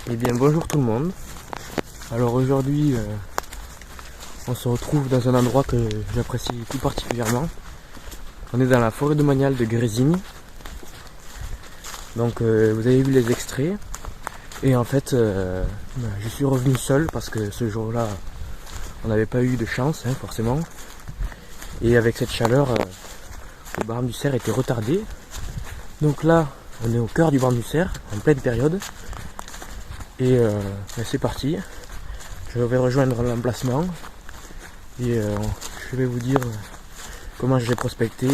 Eh bien bonjour tout le monde. Alors aujourd'hui on se retrouve dans un endroit que j'apprécie tout particulièrement. On est dans la forêt domaniale de Grésigne. Donc vous avez vu les extraits. Et en fait je suis revenu seul parce que ce jour-là on n'avait pas eu de chance forcément. Et avec cette chaleur le Barham du Cerf était retardé. Donc là on est au cœur du Barham du Cerf, en pleine période. Et c'est parti, je vais rejoindre l'emplacement et je vais vous dire comment j'ai prospecté,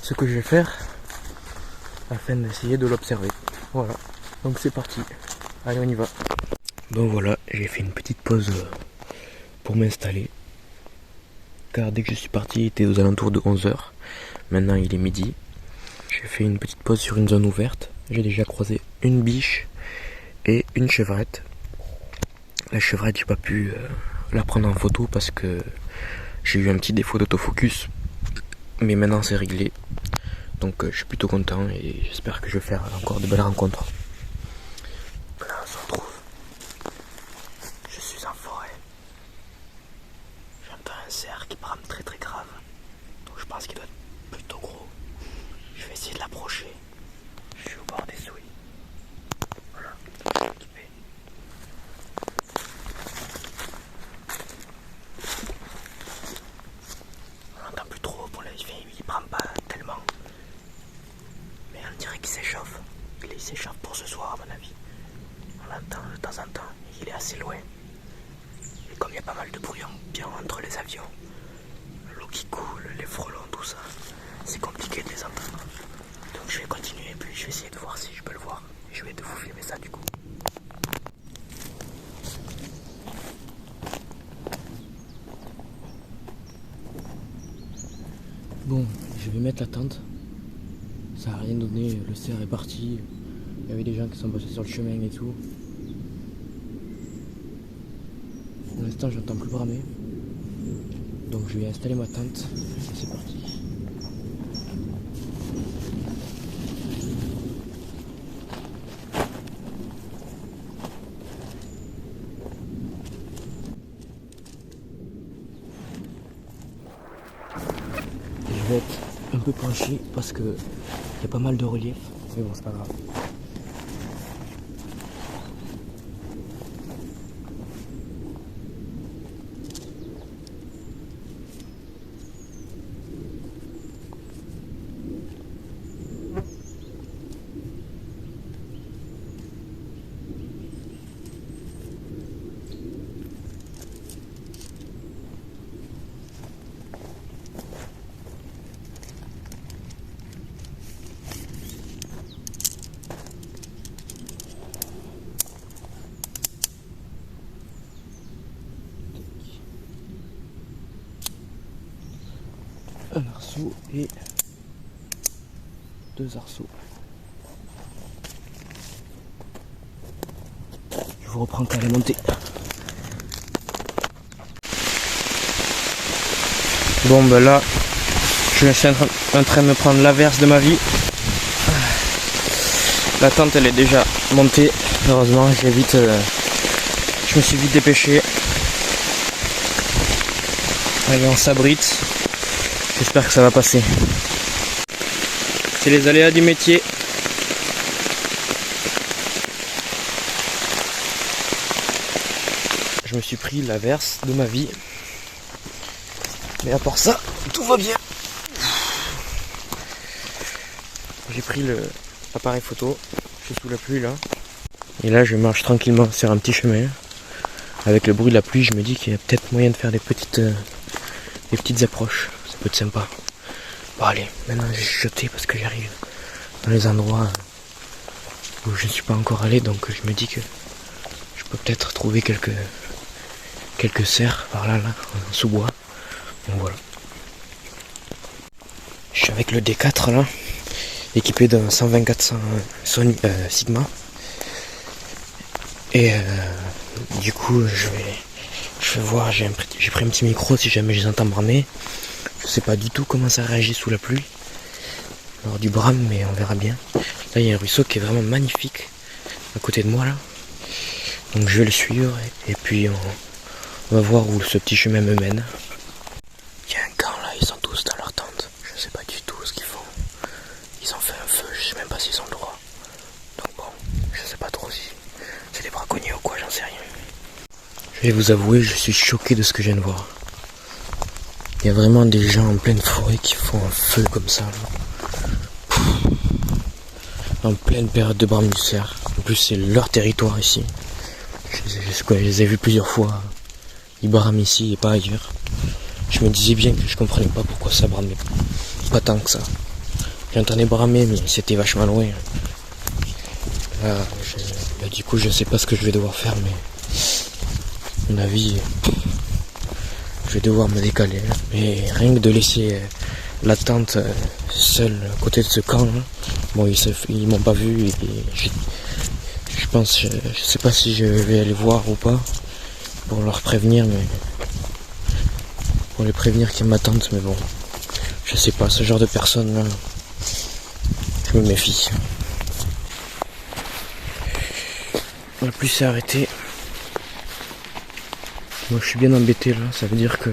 ce que je vais faire afin d'essayer de l'observer. Voilà, donc c'est parti, allez on y va. Donc voilà, j'ai fait une petite pause pour m'installer, car dès que je suis parti il était aux alentours de 11h, maintenant il est midi. J'ai fait une petite pause sur une zone ouverte, j'ai déjà croisé une biche et une chevrette. La chevrette j'ai pas pu la prendre en photo parce que j'ai eu un petit défaut d'autofocus, mais maintenant c'est réglé, donc je suis plutôt content et j'espère que je vais faire encore de belles rencontres. Là on se retrouve, je suis en forêt, j'entends un cerf qui brame très très grave, donc je pense qu'il doit être plutôt gros. Je vais essayer de l'approcher, je suis au bord des souilles. Voilà, équipé. On n'entend plus trop pour il prend pas tellement. Mais on dirait qu'il s'échauffe. Il s'échauffe pour ce soir à mon avis. On l'entend de temps en temps. Il est assez loin. Et comme il y a pas mal de bruit ambiant entre les avions, l'eau qui coule, les frelons, tout ça, c'est compliqué de les entendre. Donc je vais continuer et puis je vais essayer de voir si je peux le voir. Et je vais vous filmer ça du coup. Bon, je vais mettre la tente. Ça n'a rien donné, le cerf est parti. Il y avait des gens qui sont passés sur le chemin et tout. Pour l'instant, j'entends plus bramer. Donc je vais installer ma tente. Et c'est parti. Je vais être un peu penché parce que il y a pas mal de relief, mais bon c'est pas grave. Un arceau et 2 arceaux. Je vous reprends quand elle est montée. Bon ben là, je suis en train de me prendre l'averse de ma vie. La tente elle est déjà montée. Heureusement, je me suis vite dépêché. Allez, on s'abrite. J'espère que ça va passer. C'est les aléas du métier. Je me suis pris l'averse de ma vie. Mais à part ça, tout va bien. J'ai pris l'appareil photo. Je suis sous la pluie là. Et là je marche tranquillement sur un petit chemin. Avec le bruit de la pluie, je me dis qu'il y a peut-être moyen de faire des petites approches. Ça peut être sympa. Bon allez, maintenant je vais chuchoter parce que j'arrive dans les endroits où je ne suis pas encore allé, donc je me dis que je peux peut-être trouver quelques cerfs par là, en sous-bois. Donc voilà. Je suis avec le D4 là, équipé d'un 124 Sony Sigma. Et du coup je vais voir, j'ai pris un petit micro si jamais je les entends bramer. Je sais pas du tout comment ça réagit sous la pluie lors du brame, mais on verra bien. Là il y a un ruisseau qui est vraiment magnifique à côté de moi là. Donc je vais le suivre et puis on va voir où ce petit chemin me mène. Il y a un camp là, ils sont tous dans leur tente. Je sais pas du tout ce qu'ils font. Ils ont fait un feu, je sais même pas s'ils ont le droit. Donc bon, je sais pas trop si c'est des braconniers ou quoi, j'en sais rien. Je vais vous avouer, je suis choqué de ce que je viens de voir. Il y a vraiment des gens en pleine forêt qui font un feu comme ça là. En pleine période de brame du cerf. En plus c'est leur territoire ici. Je les ai vus plusieurs fois. Ils brament ici et pas ailleurs. Je me disais bien que je comprenais pas pourquoi ça bramait pas tant que ça. J'entendais bramer mais c'était vachement loin. Là, du coup je sais pas ce que je vais devoir faire, mais à mon avis je vais devoir me décaler. Mais rien que de laisser la tente seule à côté de ce camp là. Bon ils m'ont pas vu et je pense, je sais pas si je vais aller voir ou pas pour leur prévenir, mais pour les prévenir qu'ils m'attendent, mais bon, je sais pas, ce genre de personnes là, je me méfie. La pluie s'est arrêtée. Moi je suis bien embêté là, ça veut dire que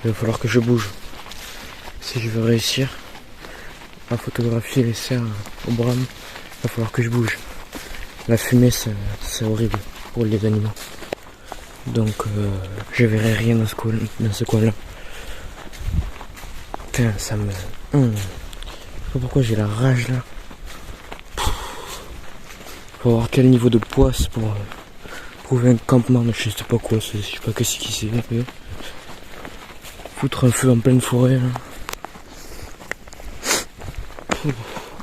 il va falloir que je bouge. Si je veux réussir à photographier les cerfs au brame, il va falloir que je bouge. La fumée c'est horrible pour les animaux. Donc je verrai rien dans ce coin là. Putain ça me... Je sais pas pourquoi j'ai la rage là. Faut voir quel niveau de poids c'est pour trouver un campement, mais je sais pas quoi c'est, je sais pas qu'est-ce qui c'est. Foutre un feu en pleine forêt là.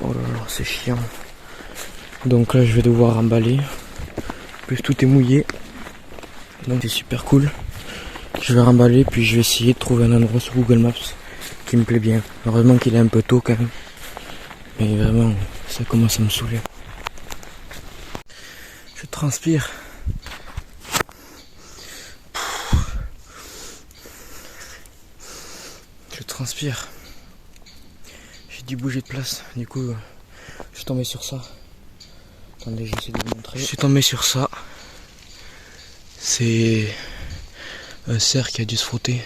Oh là là c'est chiant. Donc là je vais devoir emballer. En plus tout est mouillé. Donc c'est super cool. Je vais remballer puis je vais essayer de trouver un endroit sur Google Maps qui me plaît bien. Heureusement qu'il est un peu tôt quand même. Mais vraiment ça commence à me saouler. Je transpire. Je transpire. J'ai dû bouger de place. Du coup je suis tombé sur ça. Attendez, j'essaie de vous montrer. Je suis tombé sur ça. C'est un cerf qui a dû se frotter.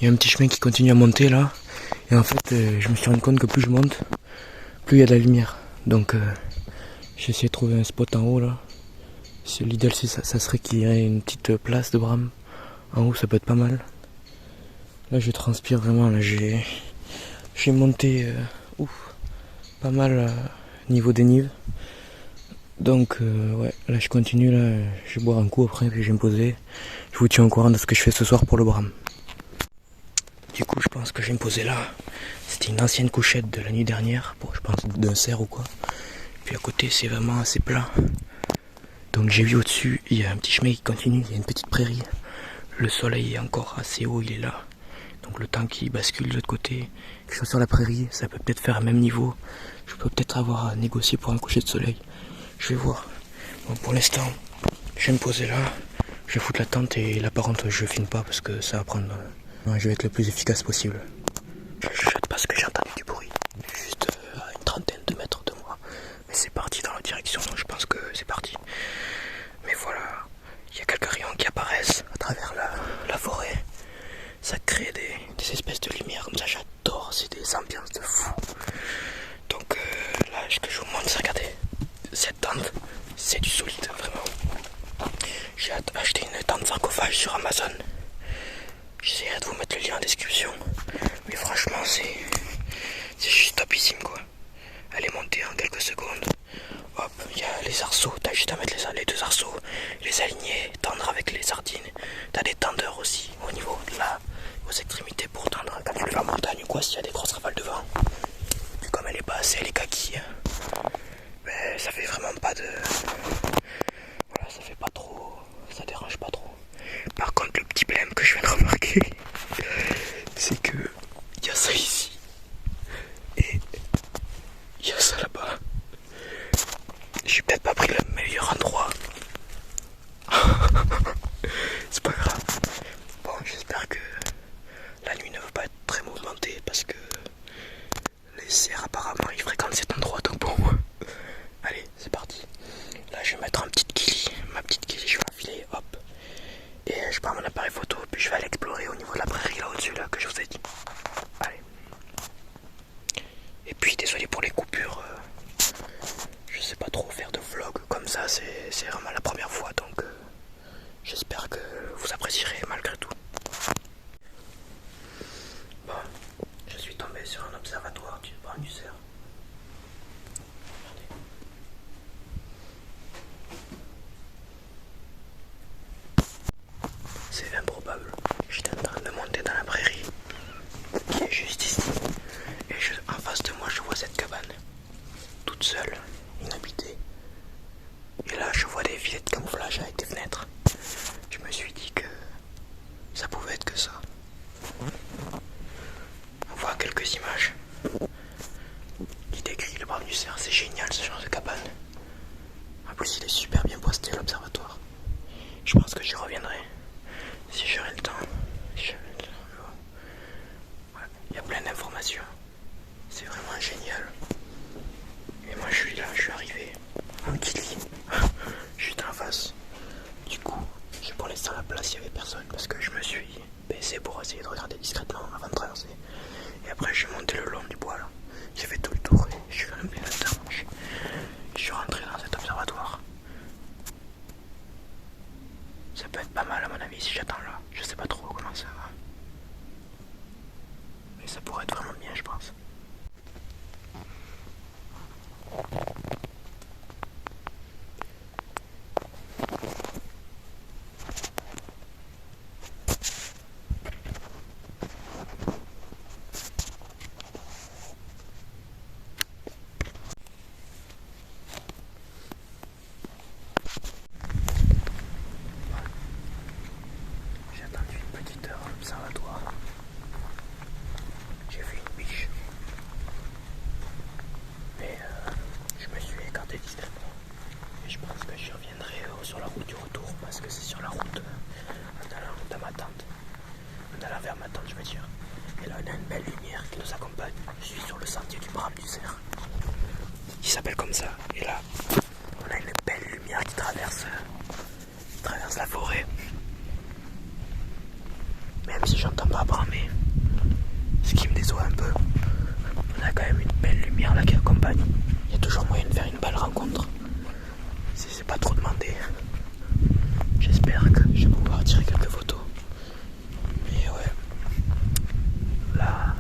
Il y a un petit chemin qui continue à monter là. Et en fait, je me suis rendu compte que plus je monte, plus il y a de la lumière. Donc, j'ai essayé de trouver un spot en haut là. L'idéal, ça serait qu'il y ait une petite place de brame. En haut, ça peut être pas mal. Là, je transpire vraiment. Là, j'ai monté pas mal niveau des nives. Donc ouais, là je continue, là je vais boire un coup après puis je vais me poser. Je vous tiens au courant de ce que je fais ce soir pour le brame. Du coup je pense que je vais me poser là. C'était une ancienne couchette de la nuit dernière, je pense d'un cerf ou quoi. Puis à côté c'est vraiment assez plat. Donc j'ai vu au-dessus, il y a un petit chemin qui continue, il y a une petite prairie. Le soleil est encore assez haut, il est là. Donc le temps qui bascule de l'autre côté, que je sois sur la prairie, ça peut peut-être faire un même niveau. Je peux peut-être avoir à négocier pour un coucher de soleil. Je vais voir. Bon, pour l'instant, je vais me poser là. Je vais foutre la tente et là par contre je filme pas parce que ça va prendre... je vais être le plus efficace possible. Je chuchote parce que j'ai entendu du bruit. Juste à une trentaine de mètres de moi. Mais c'est parti dans la direction, donc je pense que c'est parti. Mais voilà, il y a quelques rayons qui apparaissent à travers la forêt. Ça crée des espèces de lumière comme ça, j'adore, c'est des ambiances de fou. Donc là, ce que je vous montre, c'est regardez. Cette tente, c'est du solide, vraiment. J'ai acheté une tente sarcophage sur Amazon. J'essaierai de vous mettre le lien en description. Mais franchement, c'est juste topissime, quoi. Elle est montée en quelques secondes. Hop, il y a les arceaux. T'as juste à mettre les deux arceaux, les aligner, tendre avec les sardines. T'as des tendeurs aussi au niveau de aux extrémités pour tendre quand tu le fais en montagne ou quoi, s'il y a des grosses rafales de vent. Puis comme elle est basse, elle est kaki. Mais ça fait vraiment pas de... Voilà, ça fait pas trop... Ça dérange pas trop. Par contre, le petit problème que je viens de remarquer, c'est que il y a ça ici. Et il y a ça là-bas. J'ai peut-être pas pris le meilleur endroit. C'est pas grave. Bon, j'espère que la nuit ne va pas être très que je vous ai dit. Allez. Et puis désolé pour les coupures. Je sais pas trop faire de vlog comme ça, c'est vraiment la première fois, donc j'espère que vous apprécierez malgré tout. Bon, je suis tombé sur un observatoire du Bras du Cerf. C'est improbable. J'étais en train de monter dans la prairie, qui est juste ici. Et en face de moi, je vois cette cabane, toute seule, inhabitée. Et là, je vois des filets de camouflage avec des fenêtres. Je me suis dit que ça pouvait être que ça. On voit quelques images qui décrit le Bras du Cerf. C'est génial ce genre de cabane. En plus, il est super bien posté l'observatoire. Je pense que j'y reviendrai si j'aurai le temps. Ouais, il y a plein d'informations. C'est vraiment génial. Et moi, je suis là, je suis arrivé en Kili, juste en face. Du coup, pour laisser la place, il n'y avait personne parce que je me suis baissé pour essayer de regarder discrètement avant de traverser. Et après, je suis monté le long du bois là. J'ai fait tout le tour et je suis rentré là-dedans. Je suis rentré dans cet observatoire. Ça peut être pas mal à mon avis si j'attends là. Je sais pas trop comment ça va. Mais ça pourrait être vraiment bien, je pense. J'ai attendu une petite heure à l'observatoire. J'ai vu une biche. Mais je me suis écarté discrètement. Et je pense que je reviendrai sur la route du retour parce que c'est sur la route en allant dans ma tente. En allant vers ma tente, je veux dire. Et là, on a une belle lumière qui nous accompagne. Je suis sur le sentier du Bras du Cerf. Il s'appelle comme ça. Et là, on a une belle lumière qui traverse la forêt. Même si j'entends pas bramer, ce qui me déçoit un peu, on a quand même une belle lumière là qui accompagne. Il y a toujours moyen de faire une belle rencontre. Si c'est pas trop demandé. J'espère que je vais pouvoir tirer quelques photos. Mais ouais. Là,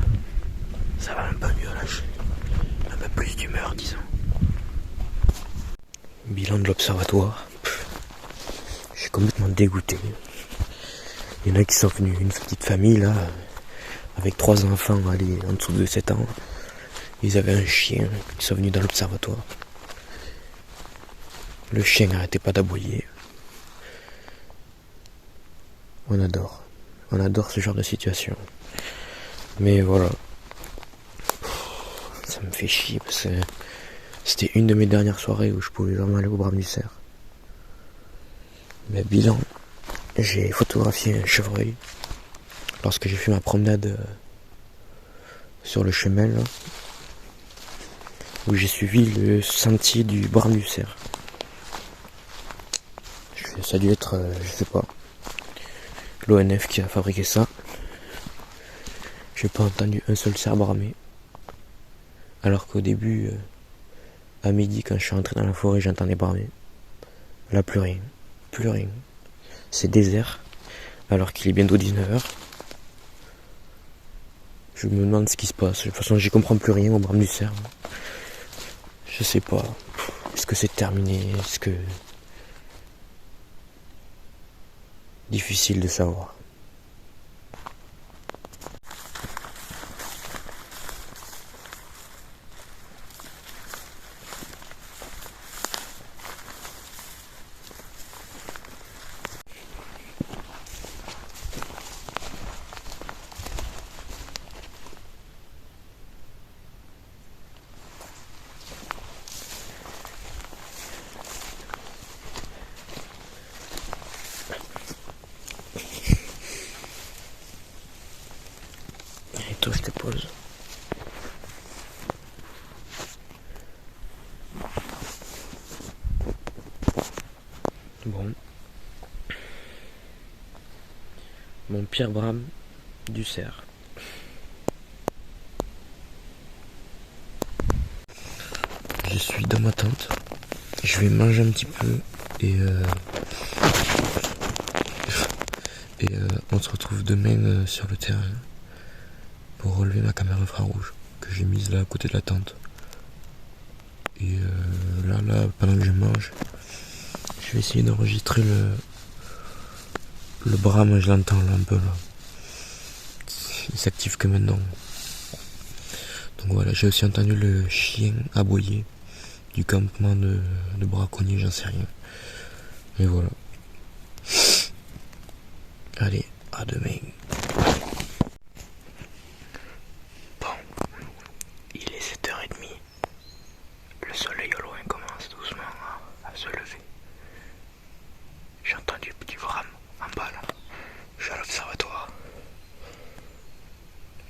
ça va un peu mieux là. Je suis un peu plus d'humeur, disons. Bilan de l'observatoire. Je suis complètement dégoûté. Il y en a qui sont venus, une petite famille là, avec 3 enfants allez, en dessous de 7 ans. Ils avaient un chien, ils sont venus dans l'observatoire. Le chien n'arrêtait pas d'aboyer. On adore ce genre de situation. Mais voilà, ça me fait chier parce que c'était une de mes dernières soirées où je pouvais vraiment aller au Bras du Cerf. Mais bilan, j'ai photographié un chevreuil lorsque j'ai fait ma promenade sur le chemin là, où j'ai suivi le sentier du Bras du Cerf. Ça a dû être, je sais pas, l'ONF qui a fabriqué ça. J'ai pas entendu un seul cerf bramer. Alors qu'au début, à midi, quand je suis rentré dans la forêt, j'entendais bramer. Là, plus rien. Plus rien. C'est désert, alors qu'il est bientôt 19h. Je me demande ce qui se passe. De toute façon, j'y comprends plus rien au Bras du Cerf. Je sais pas. Est-ce que c'est terminé? Est-ce que... Difficile de savoir. Et toi, je te pose. Bon. Mon pire brame du cerf. je suis dans ma tente. Je vais manger un petit peu et on se retrouve demain sur le terrain pour relever ma caméra infrarouge que j'ai mise là à côté de la tente. Et là, pendant que je mange, je vais essayer d'enregistrer le brame, je l'entends là un peu là. Il s'active que maintenant. Donc voilà, j'ai aussi entendu le chien aboyer du campement de braconniers, j'en sais rien. Mais voilà. Allez, à demain. Bon, il est 7h30. Le soleil au loin commence doucement à se lever. J'ai entendu petit brame en bas là. Je suis à l'observatoire.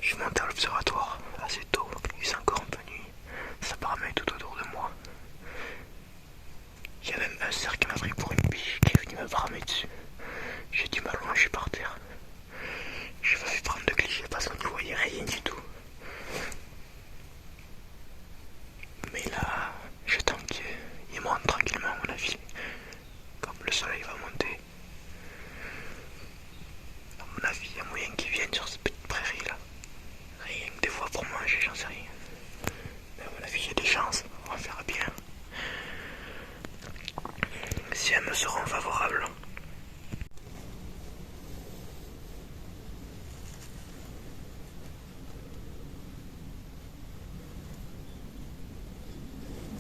Je suis monté à l'observatoire assez tôt. Il s'est encore un peu nuit. Ça bramait tout autour de moi. Il y a même un cerf qui m'a pris pour une biche qui est venu me bramer dessus. J'ai dû m'allonger par terre. J'ai pas fait prendre de cliché parce qu'on ne voyait rien du tout. Mais là, j'attends qu'il monte tranquillement à mon avis. Comme le soleil va monter. À mon avis, il y a moyen qu'il vienne sur cette petite prairie là. Rien que des fois pour manger, j'en sais rien. Mais à mon avis, il y a des chances. On verra bien. Si elles me seront favorables.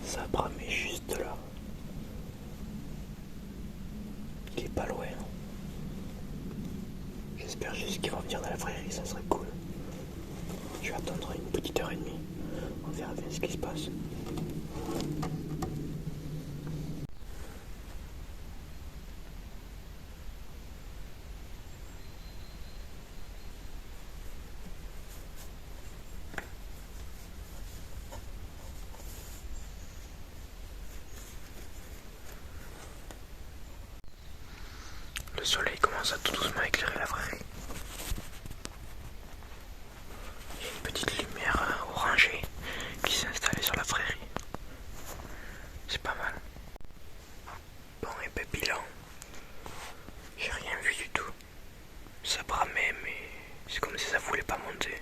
Ça a bramé juste là. Il est pas loin. J'espère juste qu'ils vont venir dans la prairie, ça serait cool. Je vais attendre une petite heure et demie. On verra bien ce qui se passe. Le soleil commence à tout doucement éclairer la prairie. Il y a une petite lumière orangée qui s'est installée sur la prairie. C'est pas mal. Bon, et ben bilan. J'ai rien vu du tout. Ça bramait, mais c'est comme si ça voulait pas monter.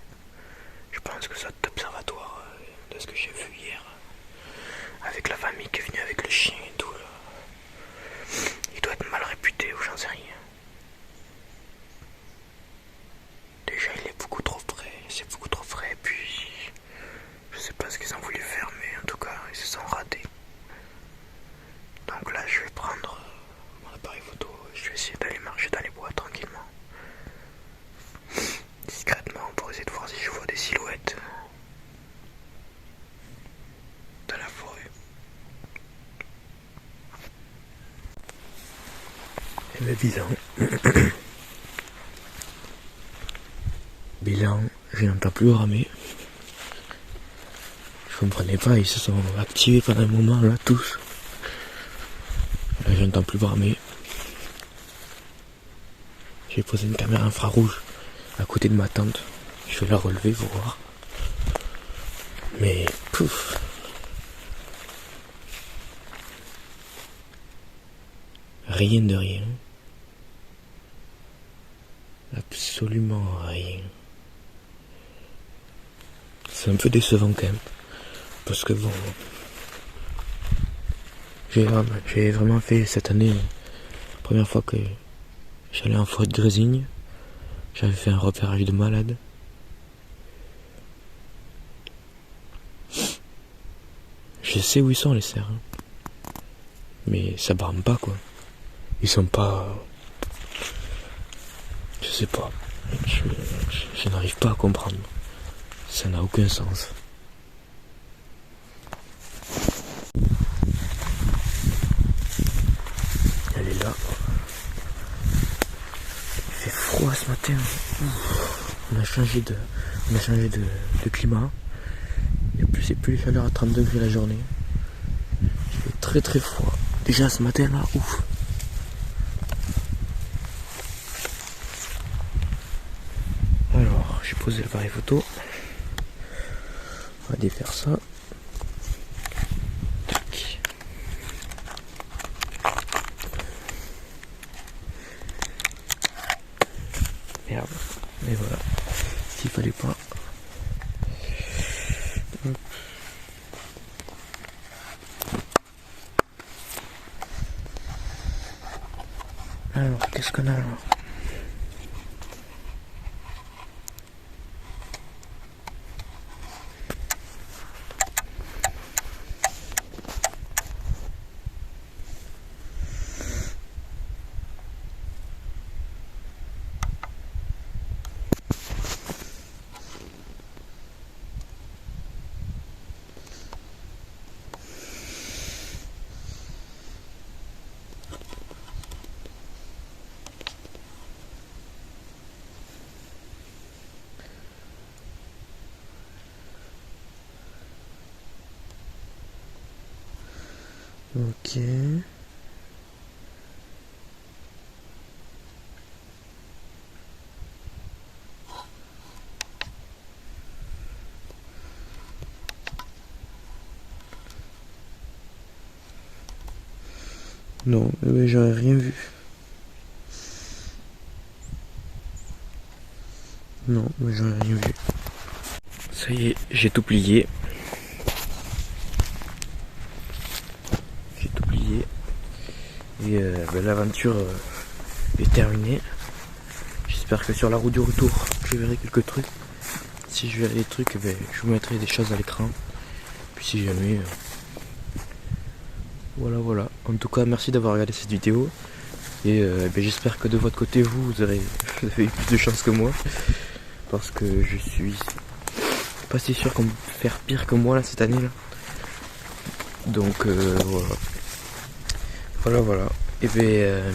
Je pense que cet observatoire, de ce que j'ai vu hier, avec la famille qui est venue avec le chien et tout, là, il doit être mal réputé ou j'en sais rien. Déjà, il est beaucoup trop frais, c'est beaucoup trop frais, puis je sais pas ce qu'ils ont voulu faire, mais en tout cas, ils se sont ratés. Donc là, je vais prendre mon appareil photo et je vais essayer d'aller marcher dans les bois tranquillement. Discrètement pour essayer de voir si je vois des silhouettes dans la forêt. Et le bilan. Bilan, je n'entends plus ramer. Je comprenais pas, ils se sont activés pendant un moment là tous. Là je n'entends plus bramer. J'ai posé une caméra infrarouge à côté de ma tente. Je vais la relever pour voir. Mais pouf. Rien de rien. Absolument rien. C'est un peu décevant quand même. Parce que bon, j'ai vraiment fait cette année, la première fois que j'allais en forêt de Grésigne, j'avais fait un repérage de malade. Je sais où ils sont les cerfs, hein. Mais ça brame pas quoi. Ils sont pas... Je sais pas. Je n'arrive pas à comprendre. Ça n'a aucun sens. Elle est là. Il fait froid ce matin. On a changé de climat. C'est plus les chaleurs à 30 degrés la journée. Il fait très très froid. Déjà ce matin là, ouf. Alors, j'ai posé l'appareil photo. On va défaire ça. fallait pas. Alors, qu'est-ce qu'on a là? Ok. Non, mais j'aurais rien vu. Non, mais j'aurais rien vu. Ça y est, j'ai tout plié. Et l'aventure est terminée. J'espère que sur la route du retour, je verrai quelques trucs. Si je verrai des trucs, je vous mettrai des choses à l'écran. Puis si jamais... Voilà. En tout cas, merci d'avoir regardé cette vidéo. Et j'espère que de votre côté, vous avez eu plus de chance que moi. Parce que je suis pas si sûr qu'on peut faire pire que moi là cette année là. Donc voilà. Et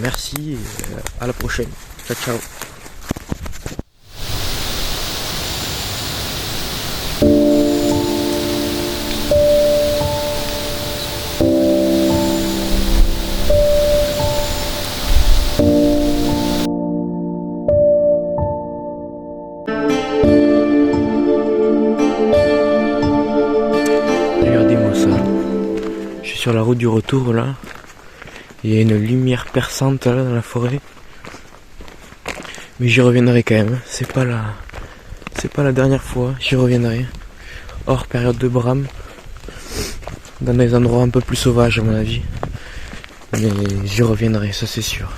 merci et à la prochaine. Ciao. Regardez-moi ça. Je suis sur la route du retour là. Il y a une lumière perçante là dans la forêt. Mais j'y reviendrai quand même. C'est pas la dernière fois. J'y reviendrai. Hors période de brame. Dans des endroits un peu plus sauvages à mon avis. Mais j'y reviendrai, ça c'est sûr.